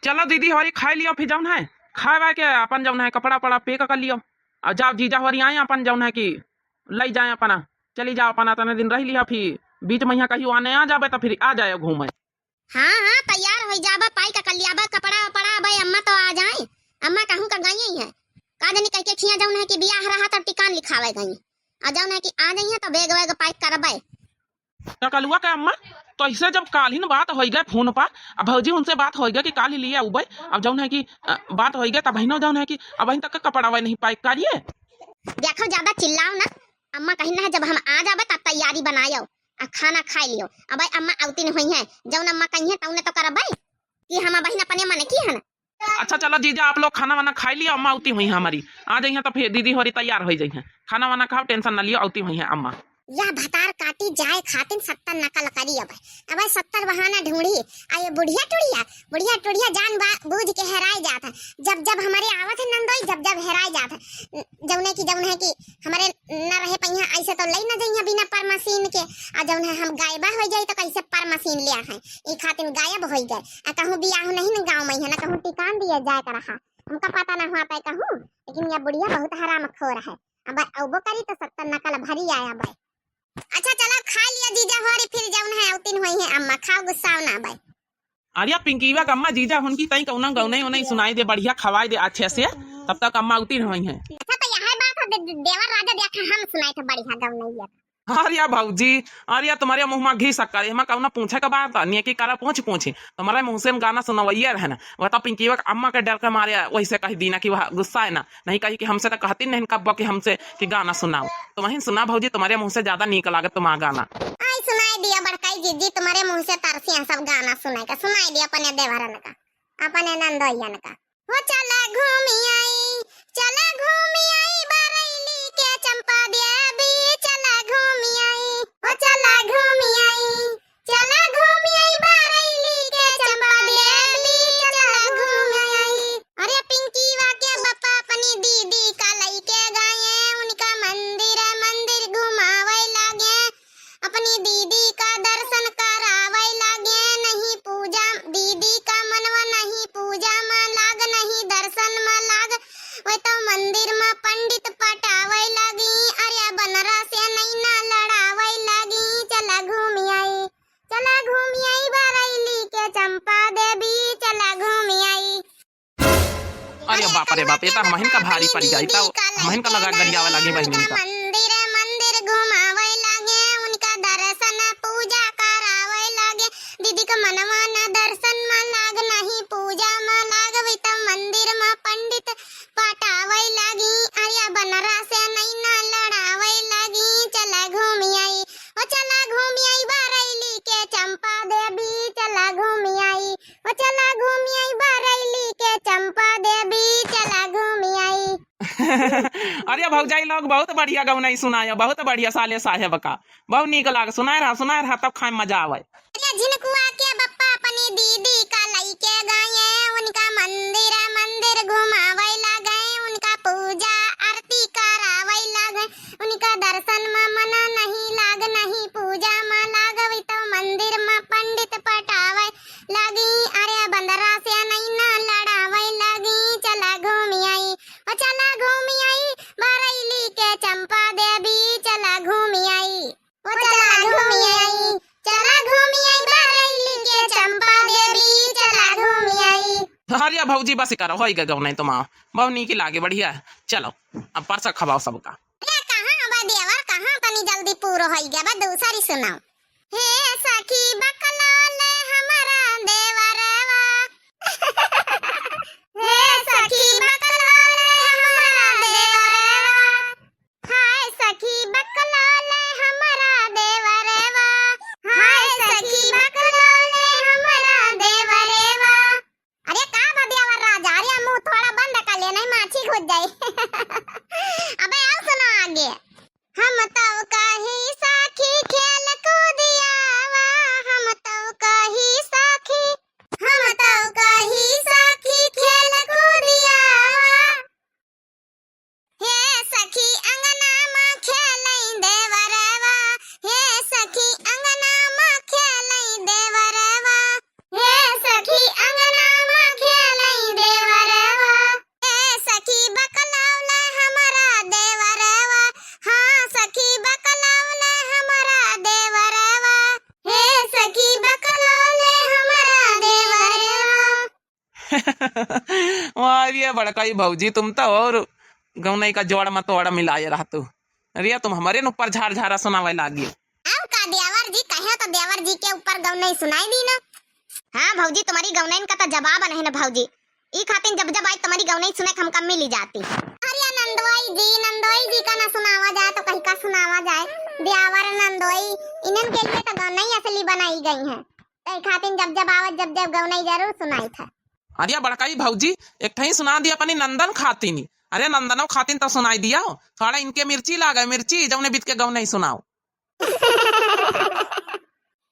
चलो दीदी हमारी खाई लियो, फिर जौन है खाए वाए के अपन जौन है कपड़ा वपड़ा पेक कर लियो। और जाओ जीजा हमारी आए अपन जौन है कि लई जाए अपना, चली जाओ अपना तने दिन रह लिया, फिर बीच में यहाँ कहीं आने आ जाबे तो फिर आ जाए घूमे। हाँ हाँ तैयार हो जाबा, पाई का कलियाबा कपड़ा वपड़ा भाई अम्मा तो आ जाए। अम्मा कहूँ का गई है का जनी कह के खिया जौन है कि बियाह रहा तो टिकान लिखावे गई और जौन है कि आ गई है तो बैग वैग पैक करबे। क्या कलुआ का अम्मा तो ऐसे जब काल ही बात हो गए फोन पर, अब भौजी उनसे बात हो गया कि काल ही लिए उबे, अब जौन है कि बात हो गया तब बहनों जौन है कि अब बहन तक का कपड़ा वही नहीं पैक करिए। देखो ज्यादा चिल्लाओ ना, अम्मा कहना है जब हम आ जाबे तब तैयारी बनायो आ खाना खा लियो। अब अम्मा आवती नहीं हुई है, जौन अम्मा कही है तौने तो करबे कि हम बहन अपने मने की है ना। अच्छा चलो जीजा आप लोग खाना वाना खाई लियो, अम्मा आती हुई है हमारी, आ जाइए तो फिर दीदी हमारी तैयार हो जाइए। खाना वाना खाओ, टेंशन न लियो, आती हुई है अम्मा। या भतार काटी जाए खातिन 70 नकल करी। अब 70 बहाना ढूंढी आये बुढ़िया टुढ़िया जान बूझ के हेराई जात है। जब जब हमारे आवत है नंदोई जब जब हेराई जात है, जौन है कि हमारे न रहे पहिया ऐसे तो लई न जइया बिना पर मशीन के। आ जौन है हम गायबा हो जाई तो कैसे पर मशीन लिया है, ई खातिन गायब हो गए। आ कहूँ बियाह नहीं न गाँव में है ना कहूँ टिकान दिया जाए कर रहा, हमका पता न हुआ पाए कहूँ। लेकिन यह बुढ़िया बहुत हराम खोर है, अब अबो करी तो 70 नकल भरी आया भाई। अच्छा चलो खा लिया जीजा होरी, फिर जौन है उतिन हुई है अम्मा, खाओ गुस्सा ना भाई। अरे पिंकीवा का अम्मा जीजा उनकी तई कौना गौने उन्हें सुनाई दे, बढ़िया खवाई दे अच्छे से, तब तक अम्मा उती हुई है। अच्छा तो यह बात है देवर राजा देखा हम सुनाई थे बढ़िया गौ नहीं है। अरे भाऊजी, अरे तुम्हारे मुंह में घी शक्कर है, कौना पूछे का बात नहीं की करा पूछे तुम्हारे मुंह से गाना सुनवैया रहे ना। वह तो पिंकीवा अम्मा के डर के मारे वैसे कह दी ना कि वह गुस्सा है ना, नहीं कही कि हमसे तो कहती नहीं कब कि हमसे कि गाना सुनाओ, तो वही सुना भाऊजी, तुम्हारे मुंह से ज्यादा नीक लागत तुम्हारा गाना। आई सुनाई दिया बड़काई जीजी, तुम्हारे मुंह से तरसिया सब गाना सुनाई दिया अपने देवरन का अपने नंदोयन का। वो चला घूमी आई बरेली के चंपा देवी, चला घूमी आई वो चला घूमी आई बरेली के चंपा देवी, चला घूमी आई। अरे पिंकीवा के बप्पा अपनी दीदी का लइके गए, उनका मंदिर घुमावे लागे, अपनी दीदी का दर्शन करावे लागे। नहीं पूजा दीदी का मनवा नहीं पूजा में लाग, नहीं दर्शन में लाग, वो तो मंदिर में पंडित पटावे लगी। अरे बनरा से नहीं ना लड़ावे लगी, चला घूमी आई बरेली के चंपा देवी, चला घूमी आई। अरे बाप रे बाप, ये तो महन का भारी पड़ जाए, तो महन का लगा गरियावा लगे बहन का। मंदिर घुमावे लागे, उनका दर्शन पूजा करावे लागे। दीदी का मनवा न दर्शन में लाग, नहीं पूजा में लाग, वे तो मंदिर में पंडित पटावे लगी। अरे बनरा से नहीं ना लड़ावे लगी, चला घूमी आई वो चला घूमी आई बरेली के चंपा देवी, चला घूमी आई वो चला घूमी आई बरेली के चंपा देवी, चला घूमी आई। अरे भौजाई लोग बहुत बढ़िया गौनाई सुनाया, बहुत बढ़िया साले साहेब का बहुत नीक लाग, सुनाए रहा तब खाए मजा आवे। झिनकुआ के बप्पा अपनी दीदी का लइके गए, उनका मंदिर घुमावे लगे, उनका पूजा आरती करावे लगे, उनका दर्शन में मना नहीं लाग, नहीं पूजा में लाग, वे तो मंदिर में पंडित पटावे लगी। अरे बंदरा से नहीं ना लड़ावे लगी, चला घूमी आई वो चला घूमी आई बरेली के चंपा देवी, चला घूमी आई वो चला घूमी आई बरेली के चंपा देवी, चला घूमी आई। अरे भौजी बस करो हो गए गौनाई तुम बहुत नीक लागे, बढ़िया चलो अब परसा खवाओ सबका। अरे कहाँ अब देवर कहाँ तनी जल्दी पूरा हो गया, बस दूसरी सुनाओ। हे सखी बकलोले हमारा देवरवा हे सखी बकलोले हमारा देवरवा, हाय सखी बकलोले हमारा देवरवा, हाय सखी बकलोले हमारा देवरवा। अरे का देवर राजा, अरे मुंह थोड़ा बंद कर ले नहीं माछी घुस जाए। अबे आओ सुनो आगे। हम तो कहीं साखी खेल कूदियावा, हम तो अरे बड़काई भौजी तुम तो और गौनई का जोड़ मत तोड़ मिलाए रहा तू। अरे तुम हमारे न ऊपर झाड़ झाड़ा सुनावे लागी। अब का देवर जी कहे तो देवर जी के ऊपर गौनई सुनाई दी ना। हाँ भौजी तुम्हारी गौनई का तो जवाब नहीं ना भौजी। ई खातिर जब जब आई तुम्हारी गौनई सुने हम कम मिली जाती। अरे नंदोई जी का ना सुनावा जाए तो कहीं का सुनावा जाए। देवर नंदोई इन्हन के लिए तो गौनई असली बनाई गई है। ए खातिर जब जब आवत जब जब गौनई जरूर सुनाई था। अरे बड़काई भौजी एक ठही सुना दिया अपनी नंदन खातिनी। अरे नंदनो खातिन तो सुनाई दिया हो। थोड़ा इनके मिर्ची लागे मिर्ची जौने बीत के गौ नहीं सुनाओ।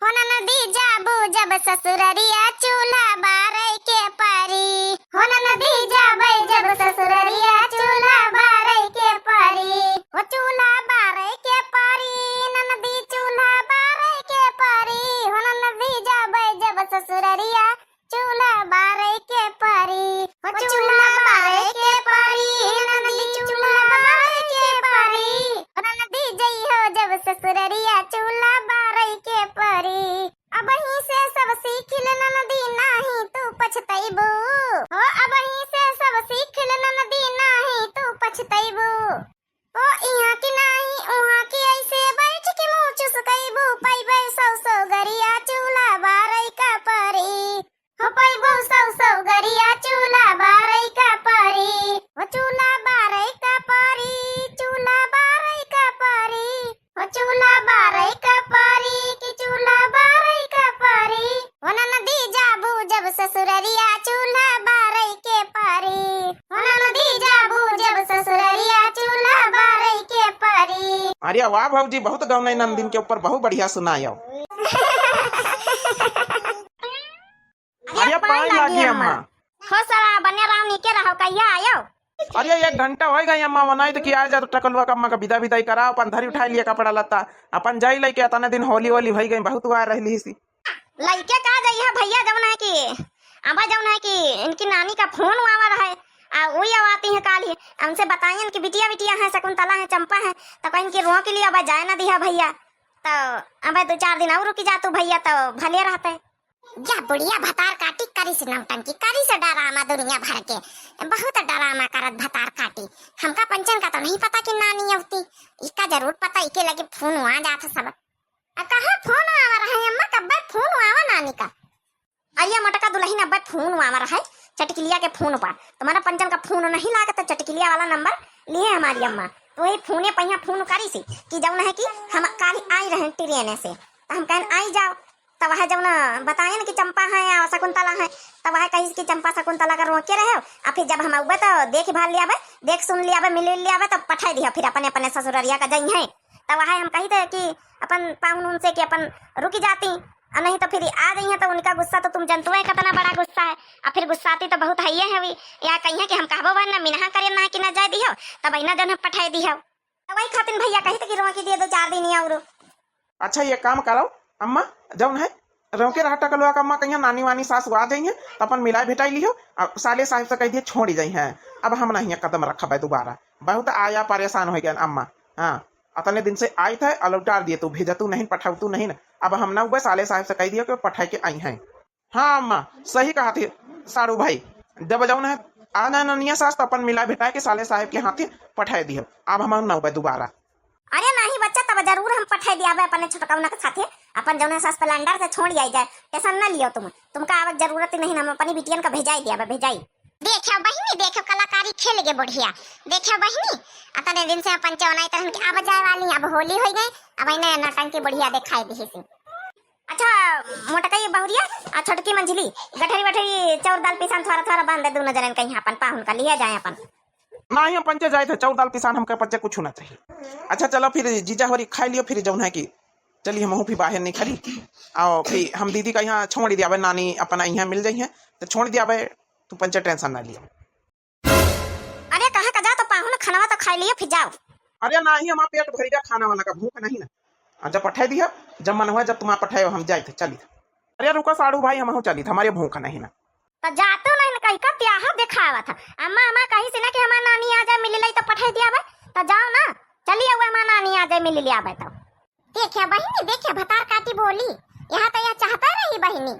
हो नदी जाबू जब ससुररिया चूल्हा बारे के परी। हो नदी जाबे जब ससुररिया चूल्हा बारे के परी। हो चूल्हा बारे के परी नदी चूल्हा बारे के परी। हो नदी जाबे जब ससुररिया चूल्हा बारे के परी। हो चूल्हा बारे के परी नदी चूल्हा बारे के परी। हो नदी जई हो जब ससुररिया चूल्हा बारे के परी। अब ही से सब सीख ले नदी नाही तू पछतैबू। हो अब ही से सब सीख ले नदी नाही तू पछतैबू। ओ इहां की नाही उहां की ऐसे बैठ के मुंह चुसकैबू। पैबे सौ गरिया चूल्हा बारे का परी। हो पैबो सौ गरिया चूल्हा बारे का परी। हो चूल्हा बारे का परी चूल्हा बारे का परी। हो चूल्हा बारे का परी कि चूल्हा बारे का परी। हो नदी जाबू जब ससुररिया चूल्हा बारे के परी। हो नदी जाबू जब ससुररिया चूल्हा बारे के परी। अरे वाह भौजी बहुत गौनई नंदिन के ऊपर बहुत बढ़िया सुनायो। अरे पाई लागी अम्मा। हो सारा बने राम नीके रहो कहिया आयो। अरे 1 घंटा हो गई अम्मा वनाई तो कि आ जा तो टकलवा का अम्मा का विदा विदाई करा अपन धरी उठाई लिया कपड़ा लता अपन जाई लेके तने दिन होली होली भई गई बहुत वार रहली सी। लइके का जाई है भैया जौन है कि अबा जौन है कि इनकी नानी का फोन आवा रहा है। आ वही आती है काली हमसे बताइए कि बिटिया बिटिया है शकुंतला है चंपा है तो कहीं के रो के लिए अब जाए ना दिया भैया। तो अब 2-4 दिन और रुकी जा तू भैया तो भले रहते। या बुढ़िया भतार काटी करी से नौटंकी करी से डरामा दुनिया भर के बहुत डरामा करत भतार काटी। हमका पंचन का तो नहीं पता कि नानी होती इसका जरूर पता इके लगे फोन आ जाता सब। कहाँ फोन आवा रहा है अम्मा कब फोन आवा नानी का। अरे मटका दुल्हन अब फोन आवा रहा है चटकिलिया के फोन पर। तुम्हारा पंचन का फोन नहीं लागा तो चटकिलिया वाला नंबर लिए हमारी अम्मा तो वही फोने पहिया फोन करी सी कि जौन है कि हम काली आई रहे ट्रेन से तो हम कहन आई जाओ। तब वह जब बताए ना कि चंपा है या शकुंतला है तब वह कही कि चंपा शकुंतला का रोके रहे हो। और फिर जब हम आवे तो देख भाल लिया देख सुन लिया मिल लिया तब पठा दिया फिर अपने अपने ससुररिया का जई है। तब वह हम कही थे कि अपन पाउन उनसे कि अपन रुकी जाती और नहीं तो फिर आ गई है तो उनका गुस्सा तो तुम जानते हो कितना बड़ा गुस्सा है। और फिर गुस्साती तो बहुत है भी या कही है कि हम कहबो बन ना मिनहा करे ना कि ना जाए दियो तब ना जन पठा दिया तो वही खातिर भैया कही थे कि रोकी दिए 2-4 दिन और। अच्छा ये काम करो अम्मा जौन है रोके रहा टकलवा का अम्मा कहीं नानी वानी सासु आ जाइए तो अपन मिलाई भेटाई लियो और साले साहब से कह दिए छोड़ जाई है। अब हम नहीं कदम रखा भाई दोबारा बहुत आया परेशान हो गया अम्मा। हाँ अतने दिन से आई थे अलौटार दिए तू भेजा तू नहीं पठाऊ तू नहीं ना। अब हम ना हुआ साले साहब से कह दिया कि पठाई के आई हैं। हाँ अम्मा सही कहा थी सारू भाई जब जौन है आ जाए ननिया सास तो अपन मिला भेटाए के साले साहब के हाथी पठाई दियो। अब हम ना हुआ दोबारा। अरे नहीं बच्चा तब जरूर हम पठाई दिया अपने छोटकौना के साथे अपन जौन है स्प्लेंडर से छोड़ आई जाए टेंशन न लियो तुमका आवक जरूरत नहीं हम अपनी बिटियन का भेजाई दिया भेजाई। देखो बहिनी देखो कलाकारी खेल गे बढ़िया देखो बहिनी अतने दिन से अपन चौनाई तरह की अब जाए वाली अब होली हो गई अब नया नौटंकी बढ़िया दिखाई दी सी। अच्छा मोटकई बहुरिया और छोटकी मंझली गठरी वठरी चौर दाल पिसान थोड़ा थोड़ा बांध दे दोनों जनन कहीं अपन पाहुन का लिया जाए अपन नहीं हम पंचे जाए थे चौर दाल पिसान हमके पंचे कुछ होना चाहिए। अच्छा चलो फिर जीजा हमारी खाई लियो फिर जौन है कि चलिए हम फिर बाहर नहीं खड़ी और फिर हम दीदी का यहाँ छोड़ दिया नानी अपना यहाँ मिल जाइए तो छोड़ दिया तू पंचे टेंशन ना लियो। अरे कहाँ का जा तो पाहुन खाना तो खा लियो फिर जाओ। अरे नहीं हमारा पेट भर गया खाना वाला का भूख नहीं ना जब पठाई दिया जब मन हुआ जब तुम्हारा पठाए हम जाए थे चली। अरे रुको साड़ू भाई हम चली था हमारे भूख नहीं ना तो जातो नहीं कहीं का त्याहा दिखावा था अम्मा अम्मा कहीं से ना कि हमारा नानी आ जाए मिल ली तो पठाई दिया तो जाओ ना चलिए हुआ हमारा नानी आ जाए मिल लिया तो देखिए बहिनी देखिए भतार काटी बोली यहाँ तो यह चाहता रही बहिनी